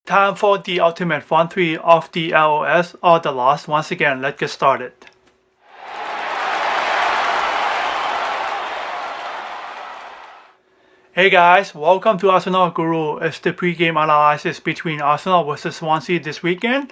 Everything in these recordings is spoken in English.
Time for the ultimate front three of the LOS or the loss. Once again, let's get started. Hey guys, welcome to Arsenal Guru. It's the pre-game analysis between Arsenal versus Swansea this weekend.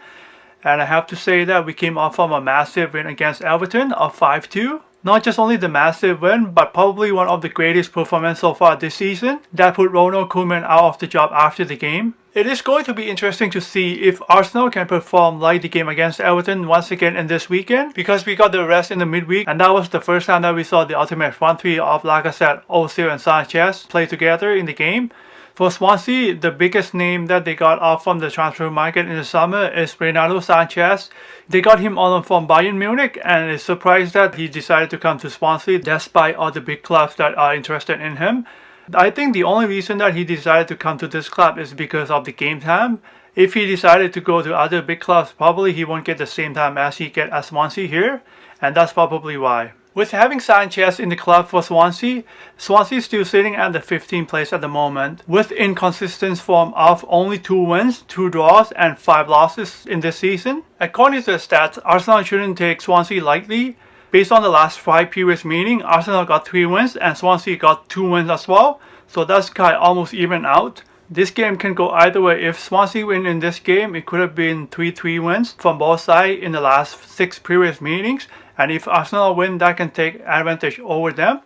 And I have to say that we came off from a massive win against Everton of 5-2. Not just only the massive win, but probably one of the greatest performances so far this season that put Ronald Koeman out of the job after the game. It is going to be interesting to see if Arsenal can perform like the game against Everton once again in this weekend, because we got the rest in the midweek and that was the first time that we saw the ultimate front three of, like I said, Ozil and Sanches play together in the game. For Swansea, the biggest name that they got off from the transfer market in the summer is Renato Sanches. They got him on from Bayern Munich and it's surprised that he decided to come to Swansea despite all the big clubs that are interested in him. I think the only reason that he decided to come to this club is because of the game time. If he decided to go to other big clubs, probably he won't get the same time as he get at Swansea here, and that's probably why. With having Sanches in the club for Swansea, Swansea is still sitting at the 15th place at the moment, with inconsistent form of only 2 wins, 2 draws, and 5 losses in this season. According to the stats, Arsenal shouldn't take Swansea lightly. Based on the last 5 previous meetings, Arsenal got 3 wins and Swansea got 2 wins as well, so that's kind of almost even out. This game can go either way. If Swansea win in this game, it could have been 3-3 wins from both sides in the last 6 previous meetings. And if Arsenal win, that can take advantage over them.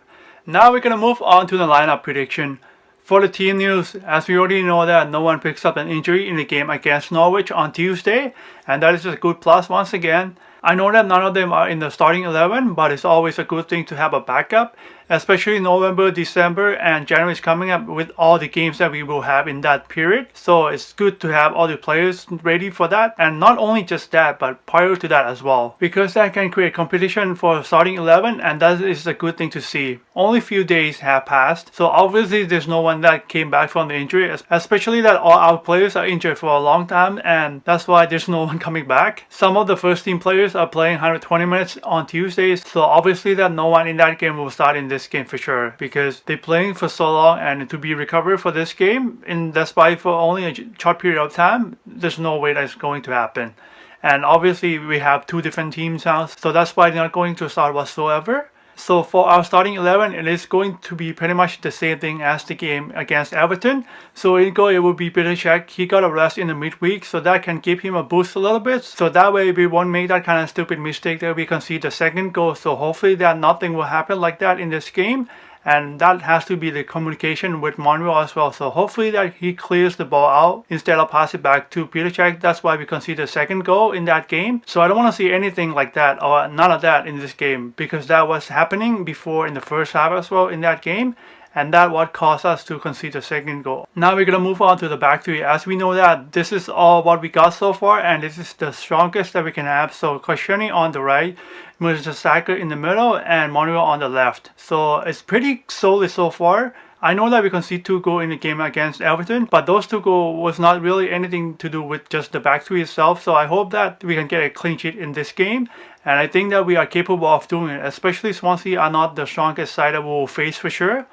Now we're going to move on to the lineup prediction. For the team news, as we already know that no one picks up an injury in the game against Norwich on Tuesday. And that is a good plus once again. I know that none of them are in the starting 11, but it's always a good thing to have a backup, especially November, December, and January is coming up with all the games that we will have in that period. So it's good to have all the players ready for that, and not only just that, but prior to that as well, because that can create competition for starting 11, and that is a good thing to see. Only few days have passed, so obviously there's no one that came back from the injury, especially that all our players are injured for a long time, and that's why there's no one coming back. Some of the first team players are playing 120 minutes on Tuesdays, so obviously that no one in that game will start in this game for sure, because they're playing for so long, and to be recovered for this game in despite for only a short period of time, there's no way that's going to happen. And obviously we have 2 different teams now, so that's why they're not going to start whatsoever. So for our starting 11, it is going to be pretty much the same thing as the game against Everton. So in goal, it will be Peter Cech. He got a rest in the midweek, so that can give him a boost a little bit. So that way we won't make that kind of stupid mistake that we concede the second goal. So hopefully that nothing will happen like that in this game. And that has to be the communication with Monreal as well. So hopefully that he clears the ball out instead of pass it back to Peter Cech. That's why we conceded the second goal in that game. So I don't want to see anything like that or none of that in this game, because that was happening before in the first half as well in that game. And that what caused us to concede the second goal. Now we're going to move on to the back three. As we know that this is all what we got so far, and this is the strongest that we can have. So Koscielny on the right, Mertesacker in the middle, and Monreal on the left. So it's pretty solid so far. I know that we conceded 2 goals in the game against Everton, but those 2 goals was not really anything to do with just the back three itself. So I hope that we can get a clean sheet in this game. And I think that we are capable of doing it, especially Swansea are not the strongest side that we will face for sure.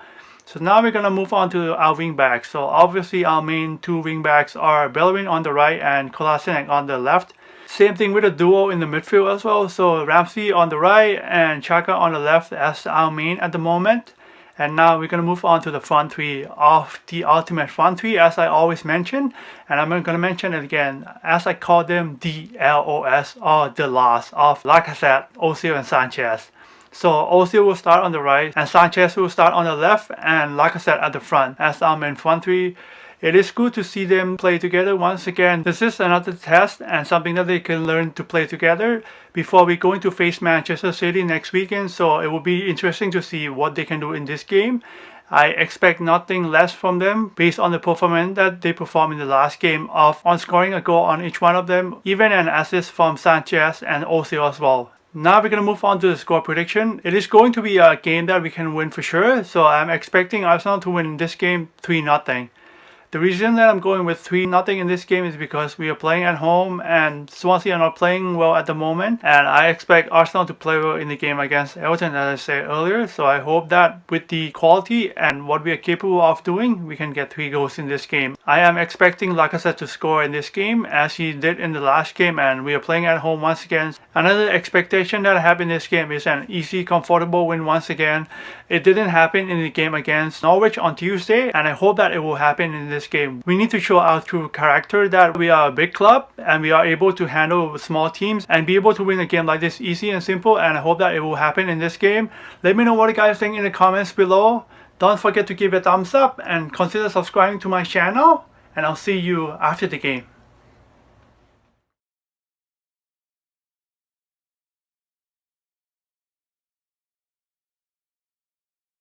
So now we're going to move on to our wing backs. So obviously our main 2 wing backs are Bellerin on the right and Kolasinac on the left. Same thing with the duo in the midfield as well. So Ramsey on the right and Xhaka on the left as our main at the moment. And now we're going to move on to the front three of the ultimate front three, as I always mention. And I'm going to mention it again, as I call them the LOS, or the loss of, like I said, Ozil and Sanches. So Ozil will start on the right and Sanches will start on the left, and like I said, at the front as our main front three. It is good to see them play together once again. This is another test and something that they can learn to play together before we go into face Manchester City next weekend. So it will be interesting to see what they can do in this game. I expect nothing less from them based on the performance that they performed in the last game of on scoring a goal on each one of them, even an assist from Sanches and Ozil as well. Now we're going to move on to the score prediction. It is going to be a game that we can win for sure. So I'm expecting Arsenal to win this game 3-0. The reason that I'm going with 3-0 in this game is because we are playing at home and Swansea are not playing well at the moment. And I expect Arsenal to play well in the game against Everton, as I said earlier. So I hope that with the quality and what we are capable of doing, we can get 3 goals in this game. I am expecting Lacazette to score in this game as he did in the last game, and we are playing at home once again. Another expectation that I have in this game is an easy, comfortable win once again. It didn't happen in the game against Norwich on Tuesday, and I hope that it will happen in this game. We need to show our true character that we are a big club and we are able to handle small teams and be able to win a game like this easy and simple, and I hope that it will happen in this game. Let me know what you guys think in the comments below. Don't forget to give a thumbs up and consider subscribing to my channel, and I'll see you after the game.